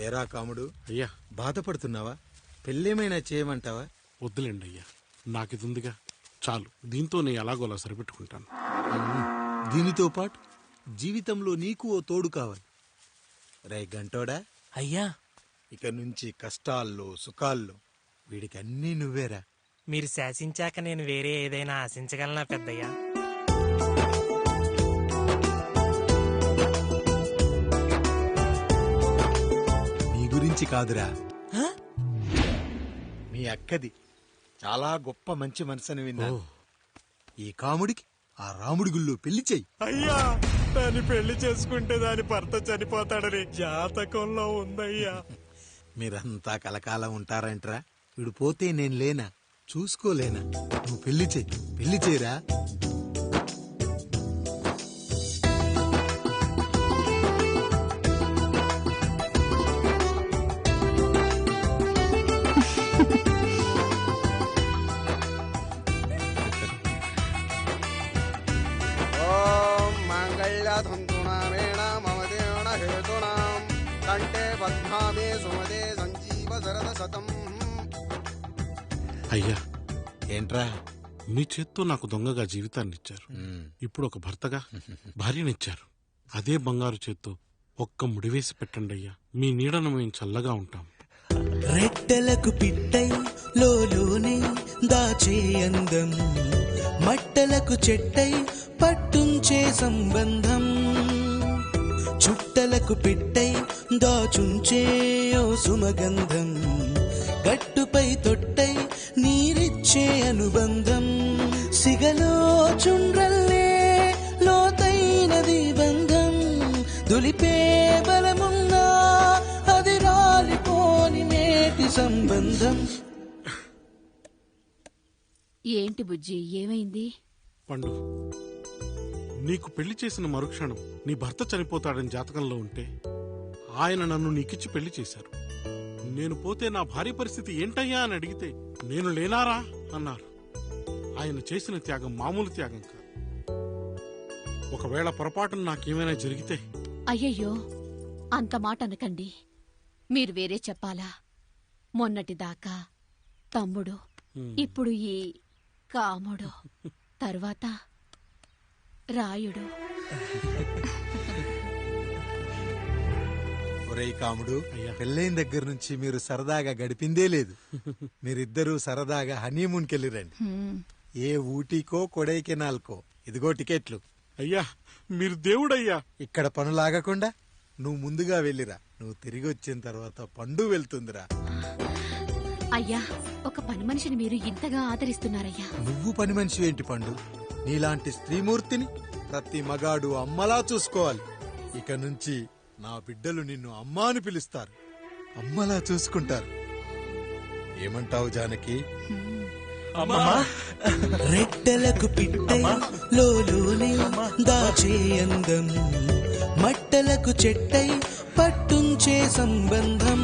ఏరా కాముడు, అయ్యా బాధపడుతున్నావా? పెళ్ళేమైనా చేయమంటావా? వద్దులేండి అయ్యా, నాకిది ఉందిగా చాలు. దీంతో నేను ఎలాగోలా సరిపెట్టుకుంటాను. దీనితో పాటు జీవితంలో నీకు ఓ తోడు కావాలి. రే గంటోడా అయ్యా, ఇక నుంచి కష్టాల్లో సుఖాల్లో వీడికి అన్నీ నువ్వేరా. మీరు శాసించాక నేను వేరే ఏదైనా ఆశించగలనా పెద్దయ్యా? నీ గురించి కాదురా, మీ అక్కది. చాలా గొప్ప మంచి మనసుని విన్నాను. ఈ కాముడికి ఆ రాముడి గుళ్ళో పెళ్లి చెయ్యి. అయ్యా, దాన్ని పెళ్లి చేసుకుంటే దాని భర్త చనిపోతాడని జాతకంలో ఉందయ్యా. మీరంతా కలకాలం ఉంటారంటరా. వీడు పోతే నేను లేనా, చూసుకోలేనా? నువ్వు పెళ్లి చెయ్యి, పెళ్లి చేయరా. అయ్యా, ఏంట్రా? మీ చేత్తో నాకు దొంగగా జీవితాన్ని ఇచ్చారు. ఇప్పుడు ఒక భర్తగా భార్యనిచ్చారు. అదే బంగారు చేత్తో ఒక్క ముడివేసి పెట్టండి అయ్యా. మీ నీడను మేము చల్లగా ఉంటాం. రెట్టలకు పిట్టై లోలోనే దాచే అందం, మట్టలకు చెట్టై పట్టుంచే సంబంధం, చుట్టలకు పిట్టై దాచుంచే ఓ సుమగంధం, గట్టుపై తొట్టై నీరిచ్చే అనుబంధం, సిగలో చుండ్రల్లే లోతైనది బంధం, దులిపే బలమున్నా అది రాలిపోని నేటి సంబంధం. ఏంటి బుజ్జి, ఏమైంది? పండు, నీకు పెళ్లి చేసిన మరుక్షణం నీ భర్త చనిపోతాడని జాతకంలో ఉంటే ఆయన నన్ను నీకిచ్చి పెళ్లి చేశారు. నేను పోతే నా భార్య పరిస్థితి ఏంటయ్యా అని అడిగితే నేను లేనారా అన్నారు. ఆయన చేసిన త్యాగం మామూలు త్యాగం కాదు. ఒకవేళ పొరపాటున నాకేమైనా జరిగితే? అయ్యయ్యో, అంత మాట అనకండి. మీరు వేరే చెప్పాలా? మొన్నటిదాకా తమ్ముడు, ఇప్పుడు ఈ కాముడు, తర్వాత రాయుడు. ఒరేయ్ కాముడు, పెళ్ళైన దగ్గర నుంచి మీరు సరదాగా గడిపిందే లేదు. మీరిద్దరూ సరదాగా హనీమూన్కి వెళ్ళిరండి. ఏ ఊటీకో కొడైకెనాల్కో. ఇదిగో టికెట్లు. అయ్యా, మీరు దేవుడయ్యా. ఇక్కడ పనులాగకుండా నువ్వు ముందుగా వెళ్ళిరా. నువ్వు తిరిగి వచ్చిన తర్వాత పండు వెళ్తుందిరా. అయ్యా, ఒక పని మనిషిని మీరు ఇంతగా ఆదరిస్తున్నారయ్యా. నువ్వు పని మనిషి ఏంటి పండు? నీలాంటి స్త్రీమూర్తిని ప్రతి మగాడు అమ్మలా చూసుకోవాలి. ఇక నుంచి నా బిడ్డలు నిన్ను అమ్మా అని పిలుస్తారు, అమ్మలా చూసుకుంటారు. ఏమంటావు జానకి? రెట్టలకు పిట్టై లోలోనే దాచే అందం, మట్టలకు చెట్టై పట్టుంచే సంబంధం,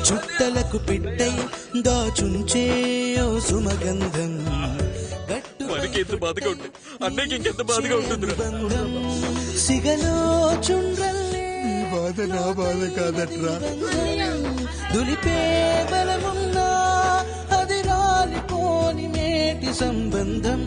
చుట్టలకు పిట్టై దాచుంచే ఓ సుమగంధం, సిగలో చుండ్రల్లే బాధ నా బాధ కాదట్రా. దులిపే బలమున్నా అది రాలిపోని నేటి సంబంధం.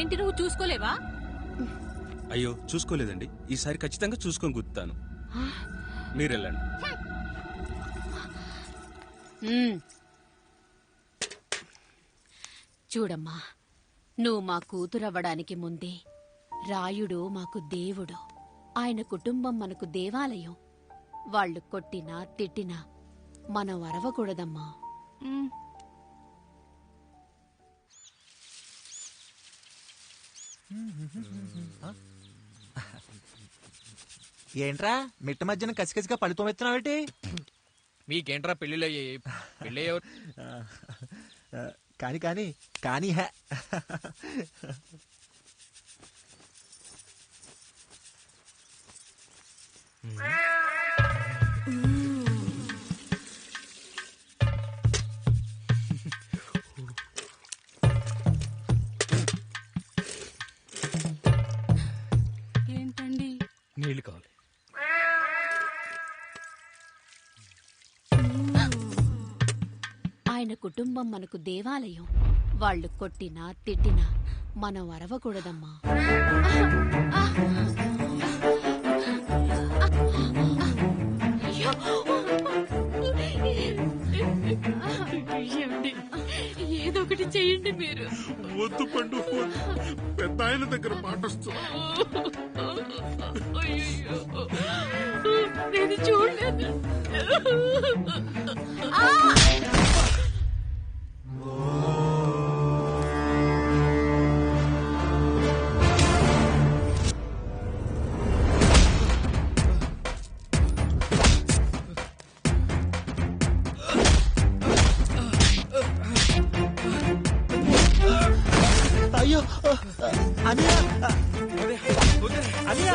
ఏంటి, నువ్వు చూసుకోలేవా? అయ్యో, చూసుకోలేదండి. ఈసారి ఖచ్చితంగా చూసుకొని గుర్తాను. మీరు వెళ్ళండి. చూడమ్మా, నువ్వు మా కూతురవ్వడానికి ముందే రాయుడు మాకు దేవుడు. ఆయన కుటుంబం మనకు దేవాలయం. వాళ్ళు కొట్టినా తిట్టినా మనం అరవకూడదమ్మా. ఏంట్రా మిట్ట మధ్యన కసికసిగా పడిపోమెత్తున్నావేటి? మీకేంట్రా పెళ్లిళ్ళయ్యాయి? పెళ్ళయ్యే కానీ కానీ కానీ హే ఏంటండి? నీళ్లు కావాలి. ఆయన కుటుంబం మనకు దేవాలయం. వాళ్ళు కొట్టినా తిట్టినా మనం అరవకూడదమ్మా. ఏదో ఒకటి చెయ్యండి మీరు. వద్దు పండు, పెద్ద ఆయన దగ్గర మాటొస్తుంది. నేను చూడలేదు. అయ్యో అనియా అనియా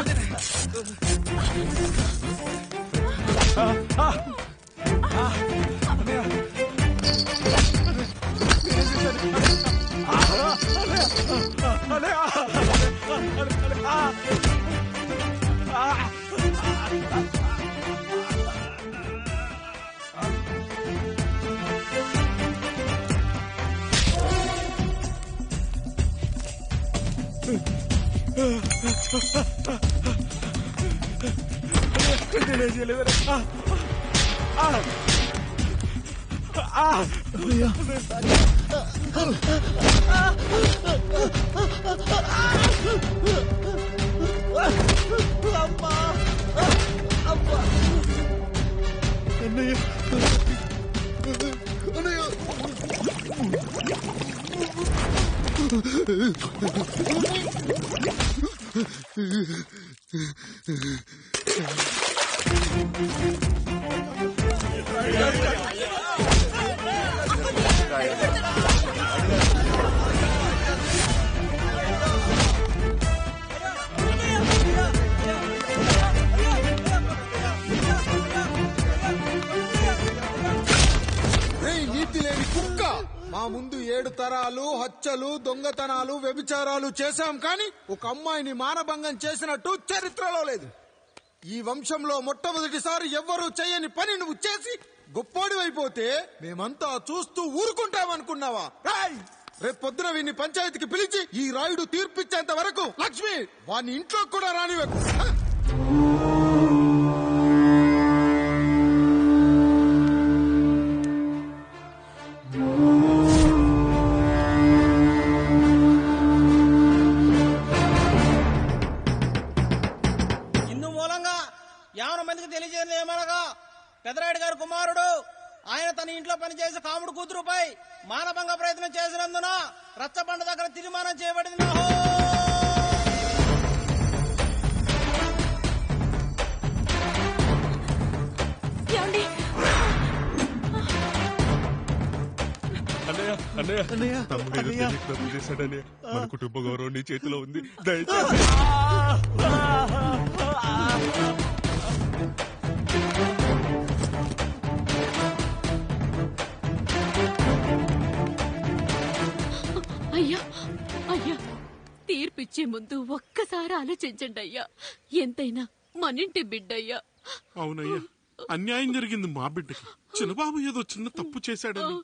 నీతి లేని కుక్క, మా ముందు 7 తరాలు హత్యలు, దొంగతనాలు, వ్యభిచారాలు చేశాం, కానీ ఒక అమ్మాయిని మానభంగం చేసినట్టు చరిత్రలో లేదు. ఈ వంశంలో మొట్టమొదటిసారి ఎవ్వరూ చేయని పని నువ్వు చేసి గొప్పోడివైపోతే మేమంతా చూస్తూ ఊరుకుంటామనుకున్నావా? రేపు పొద్దున వీడిని పంచాయతీకి పిలిచి ఈ రాయుడు తీర్పిచ్చేంత వరకు లక్ష్మి వాడిని ఇంట్లో కూడా రానివ్వకు. తెలియజేయమనగా పెదరాయుడు గారి కుమారుడు ఆయన తన ఇంట్లో పనిచేసే కాముడు కూతురుపై మానభంగ ప్రయత్నం చేసినందున రచ్చబండ దగ్గర తీర్మానం చేయబడింది. తప్పు చేశాడని మన కుటుంబ గౌరవం నీ చేతిలో ఉంది. దయచేసి అయ్యా అయ్యా, తీర్పిచ్చే ముందు ఒక్కసారి ఆలోచించండి అయ్యా. ఎంతైనా మనింటి బిడ్డయ్యా. అవునయ్యా, అన్యాయం జరిగింది మా బిడ్డకి. చిన్నబాబు ఏదో చిన్న తప్పు చేశాడని.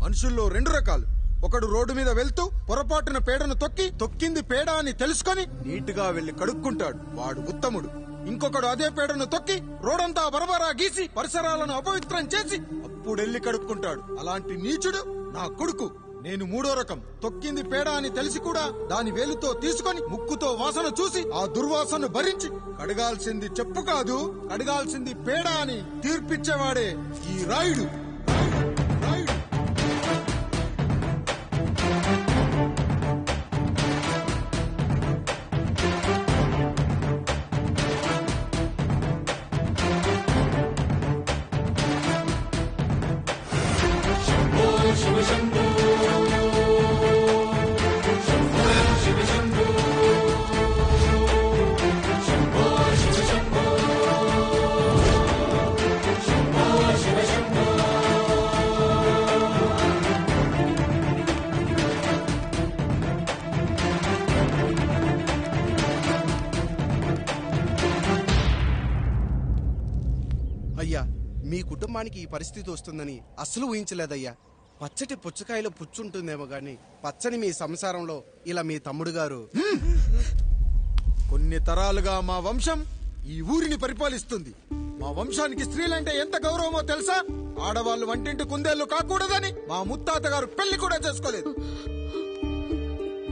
మనుషుల్లో 2 రకాలు. ఒకడు రోడ్డు మీద వెళ్తూ పొరపాటున పేడను తొక్కింది పేడ అని తెలుసుకొని నీటుగా వెళ్లి కడుక్కుంటాడు, వాడు ఉత్తముడు. ఇంకొకడు అదే పేడను తొక్కి రోడంతా బరబరా గీసి పరిసరాలను అపవిత్రం చేసి అప్పుడెళ్లి కడుక్కుంటాడు. అలాంటి నీచుడు నా కొడుకు. నేను మూడో రకం. తొక్కింది పేడ అని తెలిసి కూడా దాని వేలుతో తీసుకొని ముక్కుతో వాసన చూసి ఆ దుర్వాసన భరించి కడగాల్సింది చెప్పు కాదు, కడగాల్సింది పేడ అని తీర్పిచ్చేవాడే ఈ రాయుడు. అయ్యా, మీ కుటుంబానికి ఈ పరిస్థితి వస్తుందని అస్సలు ఊహించలేదయ్యా. పచ్చటి పుచ్చకాయలో పుచ్చుంటుందేమో గాని పచ్చని మీ సంసారంలో ఇలా మీ తమ్ముడు గారు. కొన్ని తరాలుగా మా వంశం ఈ ఊరిని పరిపాలిస్తుంది. మా వంశానికి స్త్రీలంటే ఎంత గౌరవమో తెలుసా? ఆడవాళ్ళు వంటింటి కుందేళ్లు కాకూడదని మా ముత్తాత గారు పెళ్లి కూడా చేసుకోలేదు.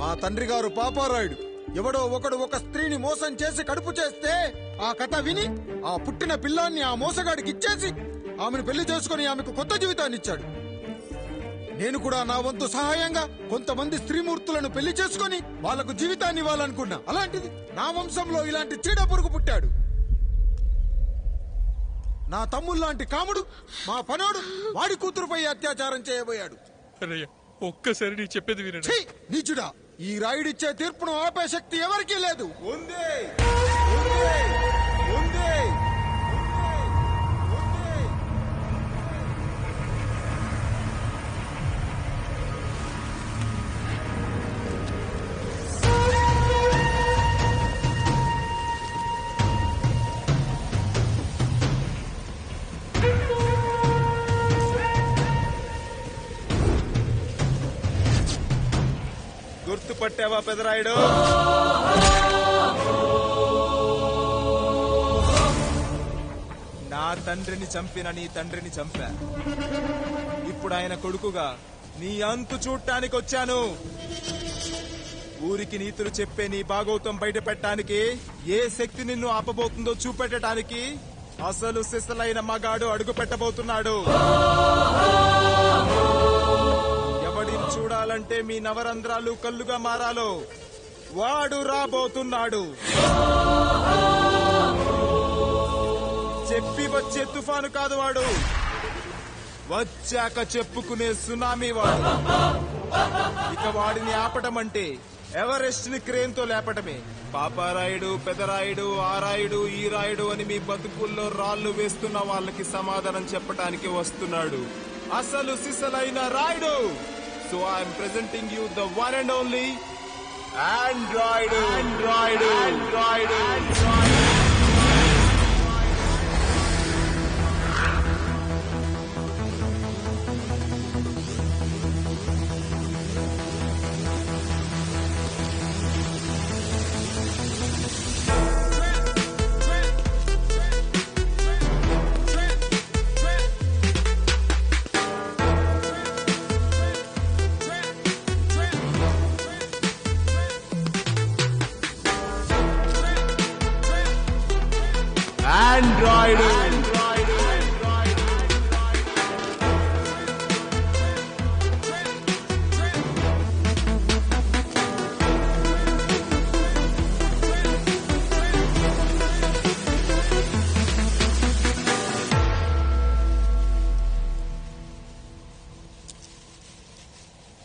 మా తండ్రి గారు పాపారాయుడు ఎవడో ఒకడు ఒక స్త్రీని మోసం చేసి కడుపు చేస్తే ఆ కథ విని ఆ పుట్టిన పిల్లాన్ని ఆ మోసగాడికి ఇచ్చేసి ఆమెను పెళ్లి చేసుకుని ఆమెకు కొత్త జీవితాన్ని ఇచ్చాడు. నేను కూడా నా వంతు సహాయంగా కొంతమంది స్త్రీమూర్తులను పెళ్లి చేసుకుని వాళ్లకు జీవితాన్ని ఇవ్వాలనుకున్నా. అలాంటిది నా వంశంలో ఇలాంటి చీడ పురుగు పుట్టాడు. నా తమ్ముళ్లాంటి కాముడు మా పనోడు వాడి కూతురుపై అత్యాచారం చేయబోయాడు. ఒక్కసారి నీ చెప్పేది వినండి. నీచుడా, ఈ రాయుడిచ్చే తీర్పును ఆపే శక్తి ఎవరికీ లేదు. గుర్తుపట్టావా పెదరాయుడు? నా తండ్రిని చంపిన నీ తండ్రిని చంపా. ఇప్పుడు ఆయన కొడుకుగా నీ అంతు చూడటానికి వచ్చాను. ఊరికి నీతులు చెప్పే నీ భాగవతం బయట పెట్టడానికి ఏ శక్తి నిన్ను ఆపబోతుందో చూపెట్టడానికి అసలు సిసలైన మగాడు అడుగు పెట్టబోతున్నాడు. ఎవడిని చూడాలంటే మీ నవరంధ్రాలు కళ్ళుగా మారాలో వాడు రాబోతున్నాడు. చెప్పి వచ్చే తుఫాను కాదు వాడు, వచ్చాక చెప్పుకునే సునామీ వాడు. ఇక వాడిని ఆపటం అంటే ఎవరెస్ట్ ని క్రేన్ తో లేపటమే. పాపారాయుడు, పెదరాయుడు, ఆ రాయుడు, ఈ రాయుడు అని మీ బతుకుల్లో రాళ్లు వేస్తున్న వాళ్ళకి సమాధానం చెప్పటానికి వస్తున్నాడు అసలు సిసలైన Rayudu. So I'm presenting you the one and only Android. Android, Android, Android.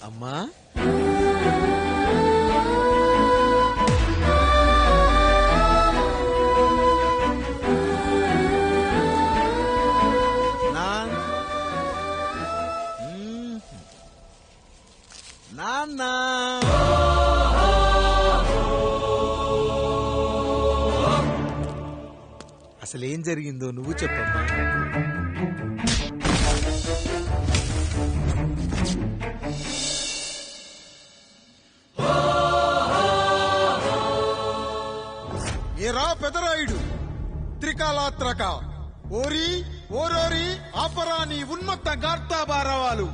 అమ్మా, నాన్న అసలేం జరిగిందో నువ్వు చెప్పమ్మా. ఏరా పెదరాయుడు త్రికాలాత్రక ఓరి ఓరోరి ఆపరా నీ ఉన్మత్త గార్తాబారవాలు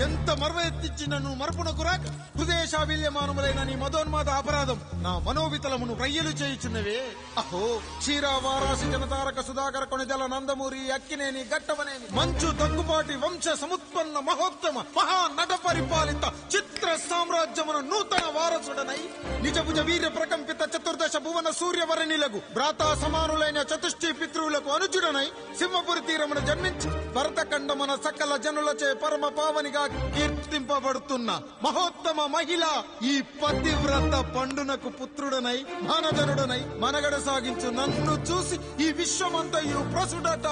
ఎంత మరవెత్తించి నన్ను మరపునకు రాక హృదయశావిల్యమానములైన నీ మదోన్మాద అపరాధం నా మనోవితలమును రయ్యలు చేయుచున్నవే. అహో క్షీర వారాసి జనతారక సుధాకర కొణిదల నందమూరి అక్కినేని గట్టవనేని మంచు దగ్గుపాటి వంశ సముత్పన్న మహోత్తమ మహా నట పరిపాలిత చిత్ర సామ్రాజ్యమున నూతన వారసుడనై నిజభుజ వీర్య ప్రకంపిత చతుర్దశ భువన సూర్యవరణిలకు భ్రాతా సమానులైన చతుష్టి పితృవులకు అనుజుడనై సింహపురి తీరమున జన్మించి భరతఖండమున సకల జనులచే పరమ పావనిగా కీర్తింపబడుతున్న మహోత్తమ మహిళ ఈ పతివ్రత పండునకు పుత్రుడనై మానజనుడనై మనగడ సాగించు నన్ను చూసి ఈ విశ్వమంతయు ప్రసుడట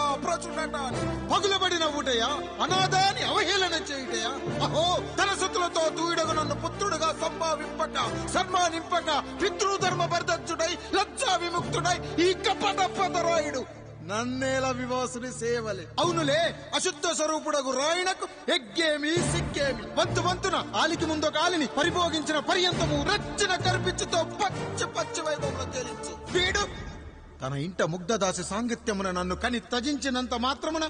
అని పగులబడి నవ్వుటయా అనాథాన్ని అవహేళన చేయుటయా. అహో తన సతులతో దూడగు నన్ను పుత్రుడుగా సంభావింపక సన్మానింపక పితృధర్మ బర్ధుడై లజ్జా విముక్తుడై ఈ కపట పదరాయుడు నన్నేల వివాసుని సేవలే. అవునులే అశుద్ధ స్వరూపుడగు రాయణకు ఎగ్గేమి సిగ్గేమి వంతు వంతున ఆలికి ముందొక ఆలిని పరిభోగించిన పర్యంతము రచ్చన కర్పించుతో పచ్చి వైభవంలో తేలించు వీడు తన ఇంట ముగ్ధదాసి సాంగత్యమున నన్ను కని త్యజించినంత మాత్రమున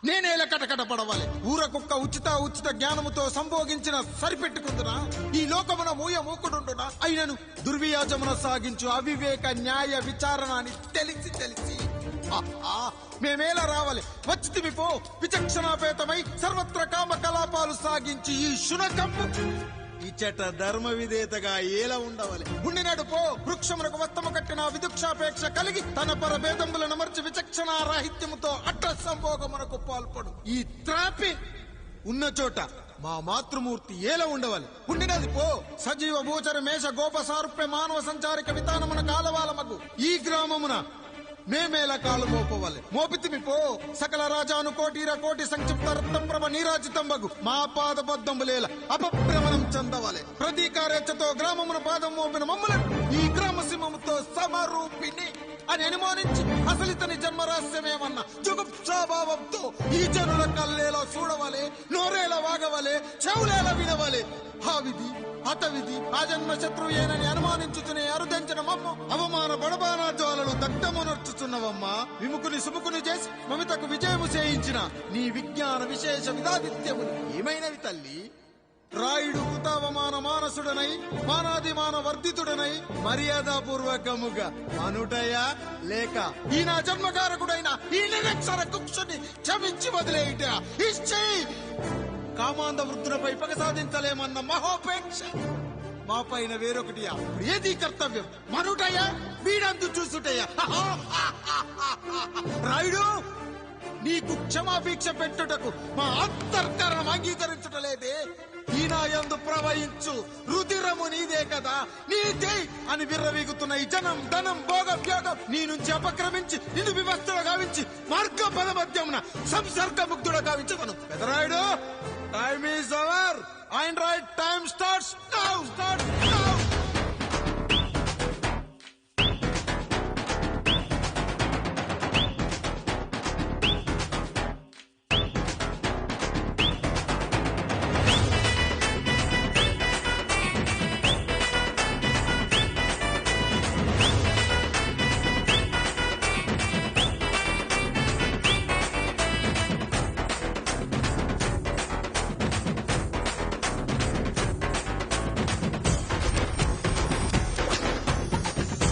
నేనేలా కటకట పడవాలి. ఊర కుక్క ఉచిత జ్ఞానముతో సంభోగించిన సరిపెట్టుకుందునా ఈ లోకమున మూకుడుండునా అయినను దుర్వ్యాజమున సాగించు అవివేక న్యాయ విచారణ అని తెలిసి మేమేలా రావాలి వచ్చితిమి పో విచక్షణాపేతమై సర్వత్ర కామ కలాపాలు సాగించి ఈ శునకమ్ము ఇచ్చట ధర్మ విధేతగా ఏలా ఉండవాలి. ఉండినాడు పో వృక్షమునకు వత్తము కట్టిన విదుక్షాపేక్ష కలిగి తన పరభేదములను మర్చి విచక్షణ రాహిత్యముతో అట్ట సంభోగమునకు పాల్పడు ఈ త్రాపి ఉన్న చోట మా మాతృమూర్తి ఏలా ఉండవాలి. ఉండినది పో సజీవ భూచర మేష గోప సారూప్య మానవ సంచారిక విధానమున కాలవాలమగు ఈ గ్రామమున మేమేలా కాలు మోపవాలి. మోపితిమి పో సకల రాజాను కోటి సంక్షిప్త రత్నప్రభ నీరాజితంబగు మా పాదబద్ధంబులేల అపభ్రమణం చెందవాలి. ప్రతీకారేచ్ఛతో గ్రామమున పాదం మోపిన మమ్మలను ఈ గ్రామ సింహముతో సమరూపిణి అని అనుమానించి అసలితని జన్మరహస్యమేమన్నా జుగుప్సాభావంతో ఈ జనుల కల్లేలా చూడవాలి, నోరేలా వాగవాలి, చెవులేలా వినవాలి. ఆ విధి హతవిధి ఆ జన్మ శత్రుయేనని అనుమానించుచునే అరుదంచిన మమ్మ అవమాన బడబానా జ్వాలలు దగ్ధమునర్చుచున్నవమ్మా. విముకుని సుముకుని చేసి మమితకు విజయము చేయించిన నీ విజ్ఞాన విశేష విధాదిత్యములు ఏమైనవి తల్లి. రాయుడు కృతావమాన మానసుడనై మానాదిమాన వర్ధితుడనై మర్యాదాపూర్వకముగా అనుటయా లేక ఈ నా జన్మకారకుడైన ఈ నిరక్షర కుక్షుని క్షమించి వదిలేయుట ఇచ్చే కామాంధ వృద్ధులపై పగ సాధించలేమన్న మహోపేక్ష మా పైన వేరొకటియా ఏది కర్తవ్యం మనుటయా వీడంతు చూసుటయా. రాయుడు నీకు క్షమాభిక్ష పెట్టుటకు మా అంతర్కరణం అంగీకరించటలేదే. ఈనాయందు ప్రవహించు రుధిరము నీదే కదా నీదే అని విర్రవీగుతున్న ఈ జనం ధనం భోగం యోగం నీ నుంచి అపక్రమించి నిన్ను వివస్తుడు గావించి మార్గ పదమధ్యమున సంసర్గ ముక్తుడు గావించను. Pedarayudu time is over and right time starts now.